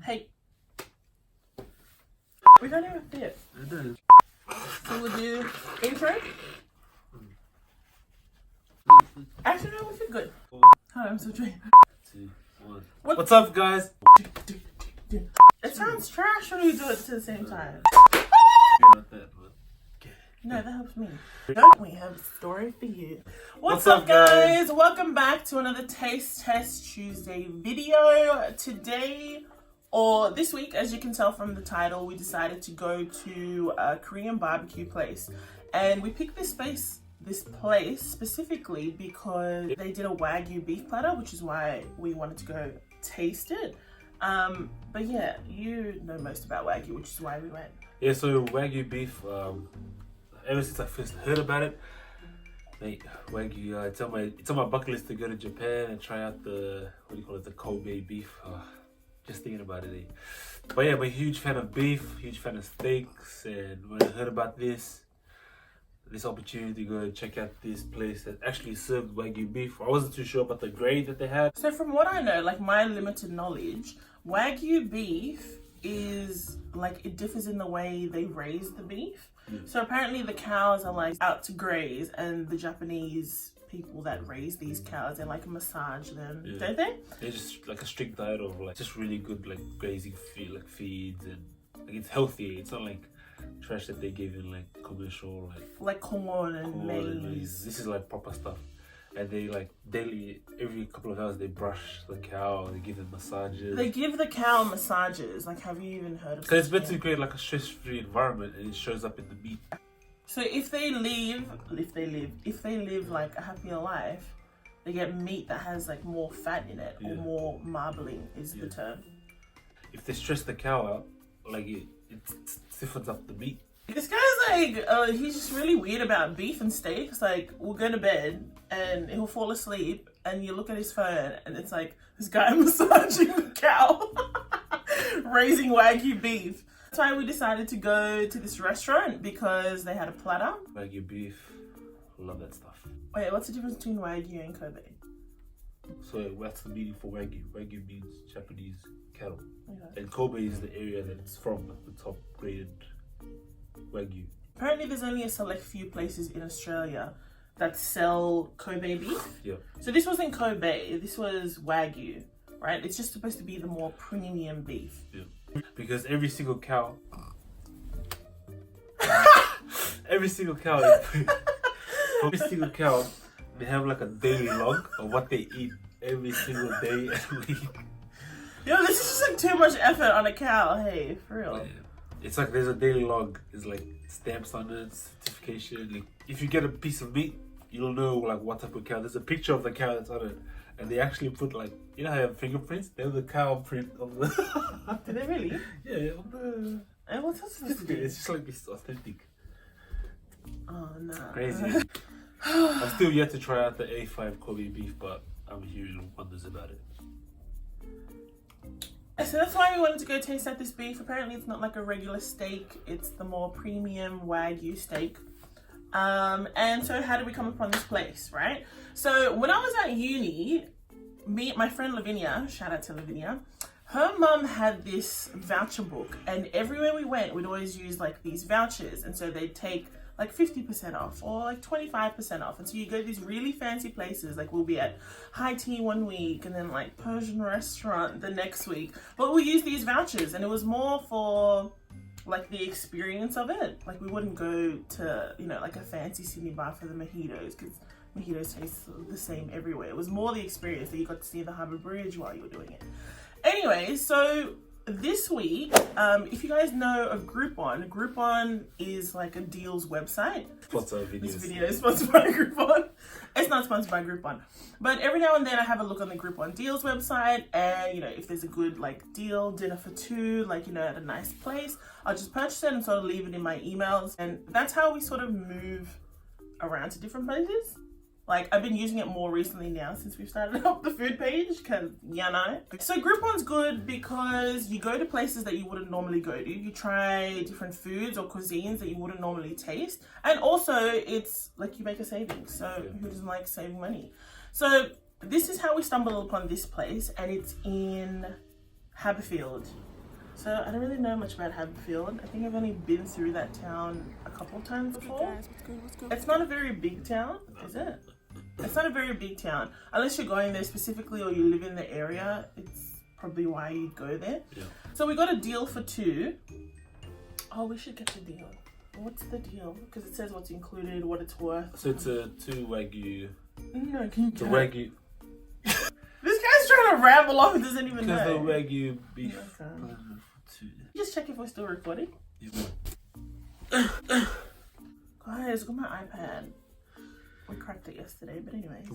Hey. We don't even fit. It does. So we'll do intro. Actually, no, we feel good. Hi, I'm so trained. 2, 1. What? What's up, guys? It sounds trash when we do it at the same time. Not that, but No, that helps me. Don't we have a story for you? What's up, guys? Welcome back to another Taste Test Tuesday video. Today, or this week, as you can tell from the title, we decided to go to a Korean barbecue place. And we picked this place specifically because they did a Wagyu beef platter, which is why we wanted to go taste it. But yeah, you know most about Wagyu, which is why we went. yeah, so Wagyu beef, ever since I first heard about it, mate, Wagyu, it's on my bucket list to go to Japan and try out the, the Kobe beef. Just thinking about it. But yeah, I'm a huge fan of beef, huge fan of steaks, and when I heard about this opportunity to go check out this place that actually served Wagyu beef, I wasn't too sure about the grade that they had. So from what I know, like my limited knowledge, Wagyu beef is like, it differs in the way they raise the beef. So apparently the cows are like out to graze, and the Japanese people that raise these cows, they like massage them, don't they? They're just like a strict diet of like just really good like grazing feeds, and like it's healthy. It's not like trash that they give in like commercial like corn and maize. This is like proper stuff. And they like daily, every couple of hours, they brush the cow, they give them massages. They give the cow massages. Like, have you even heard of it? Because it's meant to create like a stress-free environment, and it shows up in the meat. So if they live like a happier life, they get meat that has like more fat in it, or more marbling is the term. If they stress the cow out, like it stiffens up the meat. This guy's like, he's just really weird about beef and steaks. Like, we'll go to bed and he'll fall asleep, and you look at his phone and it's like this guy massaging the cow, raising Wagyu beef. That's why we decided to go to this restaurant, because they had a platter. Wagyu beef, love that stuff. Wait, what's the difference between Wagyu and Kobe? So what's the meaning for Wagyu? Wagyu means Japanese cattle. Okay. And Kobe is the area that it's from, the top graded Wagyu. Apparently there's only a select few places in Australia that sell Kobe beef. Yeah. So this wasn't Kobe, this was Wagyu, right? It's just supposed to be the more premium beef. Yeah. Because every single cow they have like a daily log of what they eat every single day and week. Yo, this is just like too much effort on a cow, hey, for real. Yeah. It's like there's a daily log, it's like stamps on it, certification. Like, if you get a piece of meat, you'll know like what type of cow. There's a picture of the cow that's on it, and they actually put like, you know how you have fingerprints? They have the cow print of the. Did they really? Yeah, on the. And what's that supposed to do? It's just like it's authentic. Oh no. Crazy. I'm still yet to try out the A5 Kobe beef, but I'm hearing wonders about it. So that's why we wanted to go taste out this beef. Apparently it's not like a regular steak, it's the more premium Wagyu steak. And so how did we come upon this place, right? So when I was at uni, my friend Lavinia, shout out to Lavinia, her mum had this voucher book, and everywhere we went, we'd always use like these vouchers. And so they'd take like 50% off or like 25% off. And so you go to these really fancy places, like we'll be at high tea one week and then like Persian restaurant the next week. But we use these vouchers, and it was more for like the experience of it. Like we wouldn't go to, you know, like a fancy Sydney bar for the mojitos, because mojitos taste the same everywhere. It was more the experience that you got to see the Harbour Bridge while you were doing it. Anyway, so this week, if you guys know of Groupon is like a deals website. This video is sponsored by Groupon. It's not sponsored by Groupon, but every now and then I have a look on the Groupon deals website, and you know, if there's a good like deal, dinner for two, like, you know, at a nice place, I'll just purchase it and sort of leave it in my emails. And that's how we sort of move around to different places. Like, I've been using it more recently now since we've started up the food page, because, you know. So Groupon's good because you go to places that you wouldn't normally go to. You try different foods or cuisines that you wouldn't normally taste. And also, it's like you make a savings. So who doesn't like saving money? So this is how we stumbled upon this place, and it's in Haberfield. So I don't really know much about Haberfield. I think I've only been through that town a couple of times before. Guys, what's good? It's not a very big town, is it? It's not a very big town. Unless you're going there specifically or you live in the area, it's probably why you'd go there. Yeah. So we got a deal for 2. Oh, we should get the deal. What's the deal? Because it says what's included, what it's worth. So it's a 2 Wagyu. No, can you The Wagyu. This guy's trying to ramble off and doesn't even Because the know. Wagyu beef. Okay. 2. Just check if we're still recording. Yeah. Guys, look at my iPad. We cracked it yesterday, but anyways.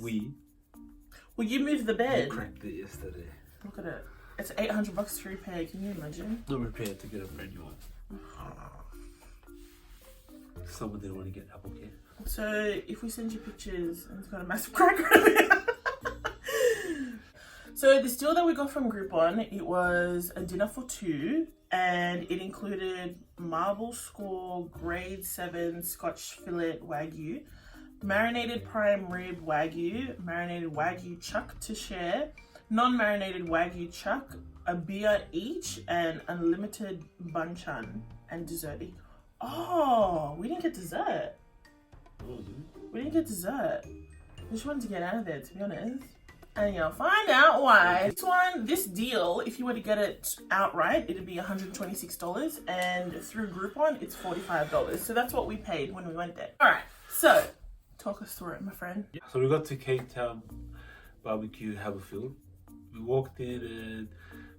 Well, you moved the we bed. cracked it yesterday. Look at it. It's $800 to repair. Can you imagine? Not prepared to get a brand new one. Someone didn't want to get Apple Care. So if we send you pictures, and it's got a massive crack right there. So this deal that we got from Groupon, it was a dinner for 2, and it included marble score grade 7 Scotch fillet Wagyu, marinated prime rib Wagyu, marinated Wagyu chuck to share, non-marinated Wagyu chuck, a beer each, and unlimited banchan and dessert. Oh, we didn't get dessert. We didn't get dessert. We just wanted to get out of there, to be honest. And you'll find out why. This deal, if you were to get it outright, it'd be $126, and through Groupon, it's $45. So that's what we paid when we went there. All right, so talk us through it, my friend. Yeah. So we got to Cape Town BBQ Haberfield. We walked in and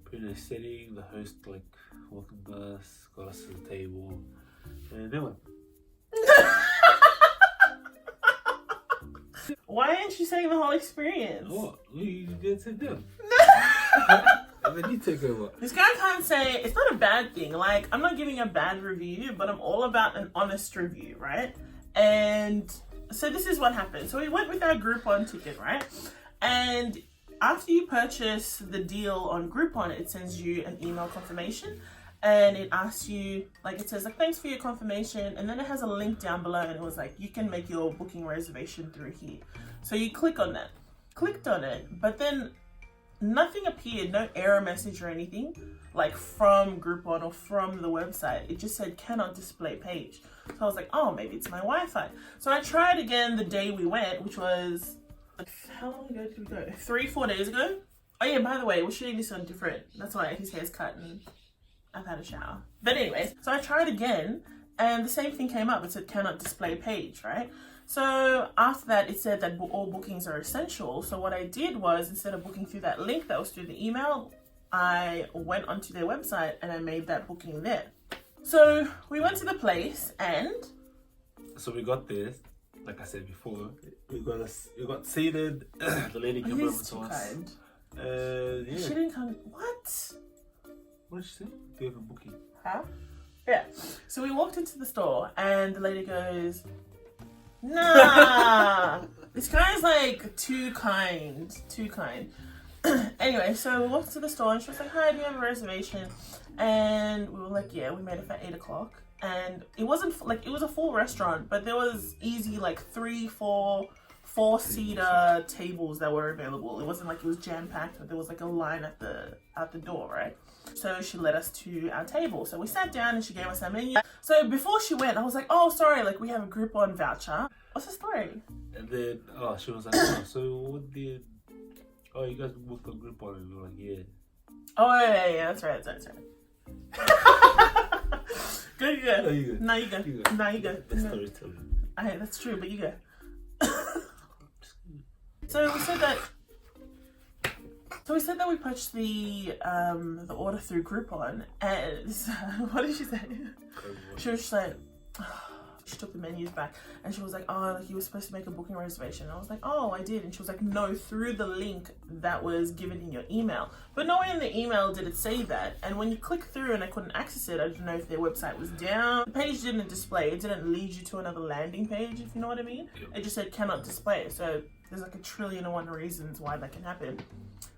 pretty nice setting. The host welcomed us, got us to the table, and then what? Why aren't you saying the whole experience? What? You did sit down. And then you take over. This guy can't say, it's not a bad thing. Like, I'm not giving a bad review, but I'm all about an honest review, right? And so this is what happened. So we went with our Groupon ticket, right? And after you purchase the deal on Groupon, it sends you an email confirmation. And it asks you, it says, thanks for your confirmation. And then it has a link down below, and it was you can make your booking reservation through here. So you click on that. Clicked on it, but then nothing appeared, no error message or anything, from Groupon or from the website. It just said, cannot display page. So I was like, oh, maybe it's my Wi-Fi. So I tried again the day we went, which was, how long ago did we go? 3-4 days ago? Oh yeah, by the way, we're shooting this on different, that's why his hair's cut and I've had a shower. But anyways, so I tried again and the same thing came up. It said cannot display page, right? So after that, it said that all bookings are essential. So what I did was, instead of booking through that link that was through the email, I went onto their website and I made that booking there. So we went to the place and... So we got there, like I said before, we got seated, the lady came over to us. Yeah. She didn't come... What? What did she say? Do you have a booking? Huh? Yeah. So we walked into the store and the lady goes, nah. This guy's too kind. Anyway, so we walked to the store and she was like, hi, do you have a reservation? And we were like, yeah, we made it for 8 o'clock. And it wasn't it was a full restaurant, but there was easy 4-seater tables that were available. It wasn't it was jam-packed, but there was a line at the door, right? So she led us to our table. So we sat down and she gave us our menu. So before she went, I was like, oh, sorry, we have a Groupon voucher. What's the story? And then, she was like, so what did... Oh, you guys booked on Groupon? And we were like, yeah. Oh, yeah, that's right. Good. No, you go. No, you go. No, you go. Best storytelling. That's true, but you go. So we said that we purchased the order through Groupon, and what did she say? She was just like, she took the menus back, and she was like, oh, you were supposed to make a booking reservation. And I was like, oh, I did. And she was like, no, through the link that was given in your email. But nowhere in the email did it say that. And when you click through and I couldn't access it, I didn't know if their website was down. The page didn't display. It didn't lead you to another landing page, if you know what I mean. It just said cannot display. So there's 1,000,000,001 reasons why that can happen.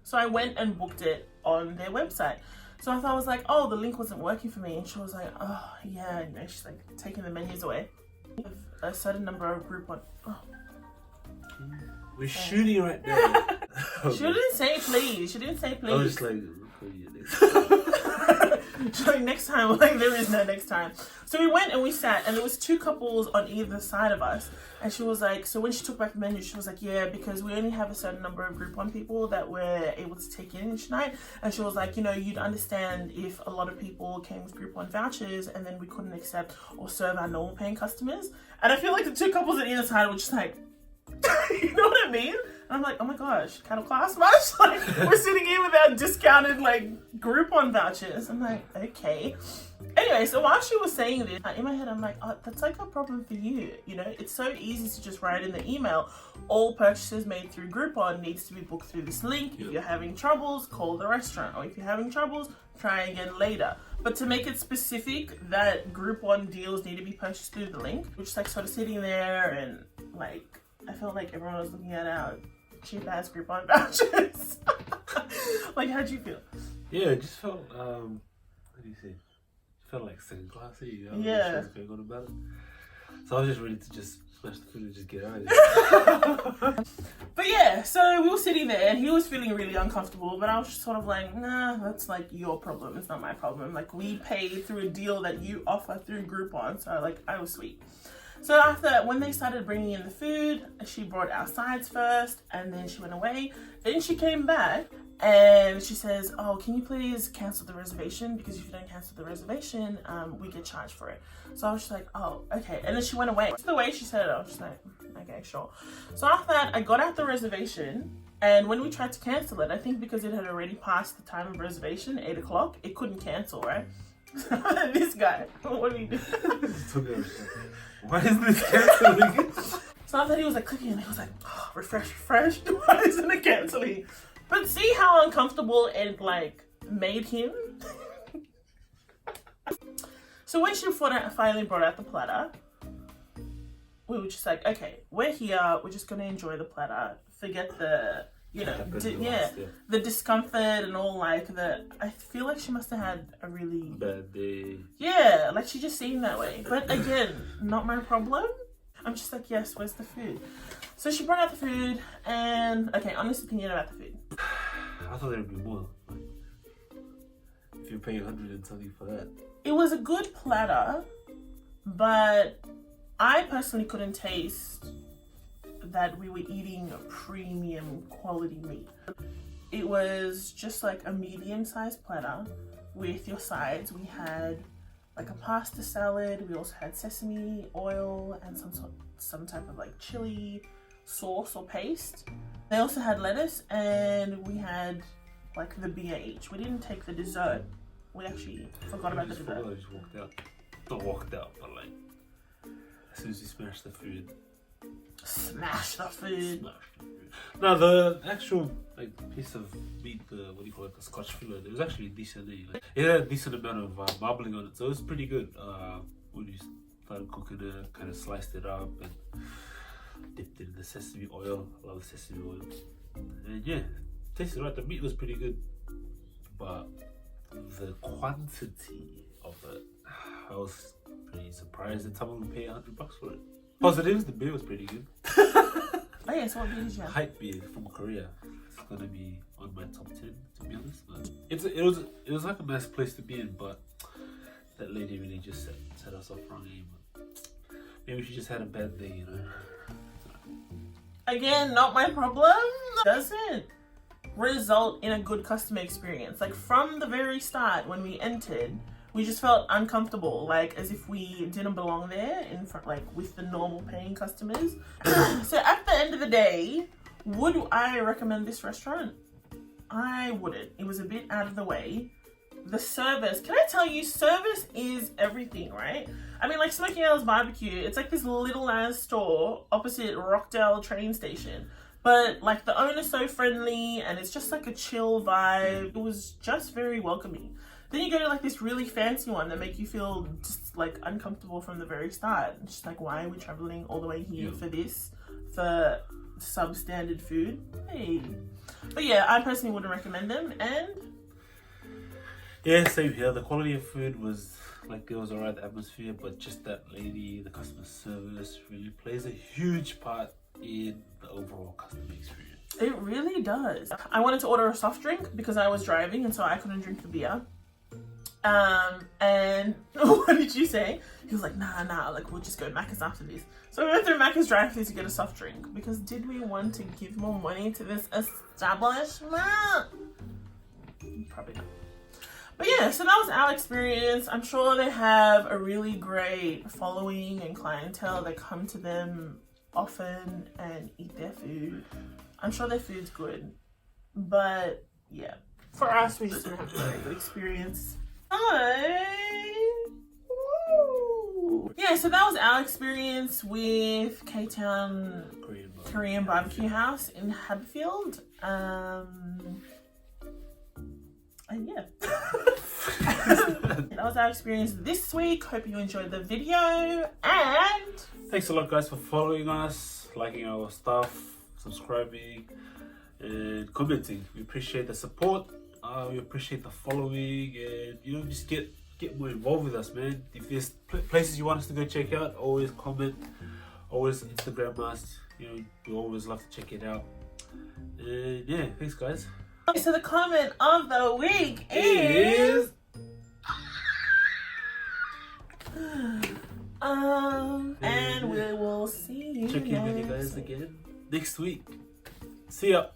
So I went and booked it on their website. So I was like, oh, the link wasn't working for me. And she was like, oh, yeah. She's taking the menus away. A certain number of Groupon. Oh. We're shooting right now. She didn't say please. I was just She's like, next time, like there is no next time. So we went and we sat, and there was 2 couples on either side of us. And she was like, so when she took back the menu, she was like, yeah, because we only have a certain number of Groupon people that we're able to take in each night. And she was like, you know, you'd understand if a lot of people came with Groupon vouchers and then we couldn't accept or serve our normal paying customers. And I feel like the 2 couples on either side were just like, you know what I mean? And I'm like, oh my gosh, cattle class much? Like, we're sitting here with our discounted, like, Groupon vouchers. I'm like, okay. Anyway, so while she was saying this, in my head, I'm like, oh, that's like a problem for you. You know, it's so easy to just write in the email, all purchases made through Groupon needs to be booked through this link. If you're having troubles, call the restaurant. Or if you're having troubles, try again later. But to make it specific that Groupon deals need to be purchased through the link, which is like sort of sitting there and like, I felt like everyone was looking at our cheap ass Groupon vouchers. Like, how'd you feel? Yeah, it just felt, what do you say? Felt like second classy, you know? Yeah. What's going on about it. So I was just ready to just smash the food and just get out of here. But yeah, so we were sitting there and he was feeling really uncomfortable, but I was just sort of like, nah, that's like your problem. It's not my problem. Like, we paid through a deal that you offer through Groupon. So like, I was sweet. So after, when they started bringing in the food, she brought our sides first and then she went away. Then she came back and she says, oh, can you please cancel the reservation? Because if you don't cancel the reservation, we get charged for it. So I was just like, oh, okay. And then she went away. The way she said it, I was just like, okay, sure. So after that, I got out the reservation. And when we tried to cancel it, I think because it had already passed the time of reservation, 8 o'clock, it couldn't cancel, right? This guy, what do you do? Why is this canceling? So after he was like clicking and he was like, oh, refresh. Why isn't it canceling? But see how uncomfortable it like made him? So when she finally brought out the platter, we were just like, okay, we're here. We're just going to enjoy the platter. Forget the, you know, the discomfort and all like the, I feel like she must have had a really bad day. Yeah, like she just seemed that way. But again, not my problem. I'm just like, yes, where's the food? So she brought out the food and, okay, honest opinion about the food. I thought there would be more. Like, if you're paying 100 and something for that. It was a good platter, but I personally couldn't taste that we were eating premium quality meat. It was just like a medium-sized platter with your sides. We had like a pasta salad. We also had sesame oil and some type of like chili sauce or paste. They also had lettuce and we had like the beer each. We didn't take the dessert. We actually forgot about the dessert. I just walked out. Not walked out, but like as soon as you smash the food. Smash the food. No, the actual like piece of meat, the what do you call it, the Scotch fillet, it was actually decent. Like, it had a decent amount of marbling on it, so it was pretty good. When you started cooking it, kind of sliced it up and dipped it in the sesame oil. I love the sesame oil. And yeah, tasted right. The meat was pretty good, but the quantity of it, I was pretty surprised that someone would pay $100 for it. Positives, the beer was pretty good. Oh yeah, so what beer did you have? Hype beer from Korea. It's gonna be on my top 10, to be honest. But it was like a nice place to be in, but that lady really just set us off wrong. Maybe she just had a bad day, you know. Again, not my problem. Doesn't result in a good customer experience. Like from the very start, when we entered, we just felt uncomfortable, like as if we didn't belong there in front, like with the normal paying customers. So at the end of the day, would I recommend this restaurant? I wouldn't. It was a bit out of the way. The service, can I tell you, service is everything, right? I mean, like Smoky Owl's Barbecue, it's like this little ass store opposite Rockdale train station. But like the owner's so friendly and it's just like a chill vibe. It was just very welcoming. Then you go to like this really fancy one that make you feel just like uncomfortable from the very start. It's just like, why are we traveling all the way here for this? For substandard food? Hey. But yeah, I personally wouldn't recommend them. And yeah, same here. The quality of food was like, it was alright, the atmosphere, but just that lady, the customer service really plays a huge part in the overall customer experience. It really does. I wanted to order a soft drink because I was driving and so I couldn't drink the beer. And what did you say? He was like, nah, like we'll just go to Macca's after this. So we went through Macca's drive-thru to get a soft drink because did we want to give more money to this establishment? Probably not. But yeah, so that was our experience. I'm sure they have a really great following and clientele that come to them often and eat their food. I'm sure their food's good. But yeah, for us, we just didn't have a very good experience. Yeah, so that was our experience with K-Town Korean Barbecue House in Haberfield. And yeah. That was our experience this week. Hope you enjoyed the video, and thanks a lot guys for following us, liking our stuff, subscribing and commenting. We appreciate the support, we appreciate the following, and you know, just get more involved with us, man. If there's places you want us to go check out, always comment, always Instagram us. You know, we always love to check it out. And yeah, thanks guys. So the comment of the week is and we will see you check in with you guys again next week. See ya.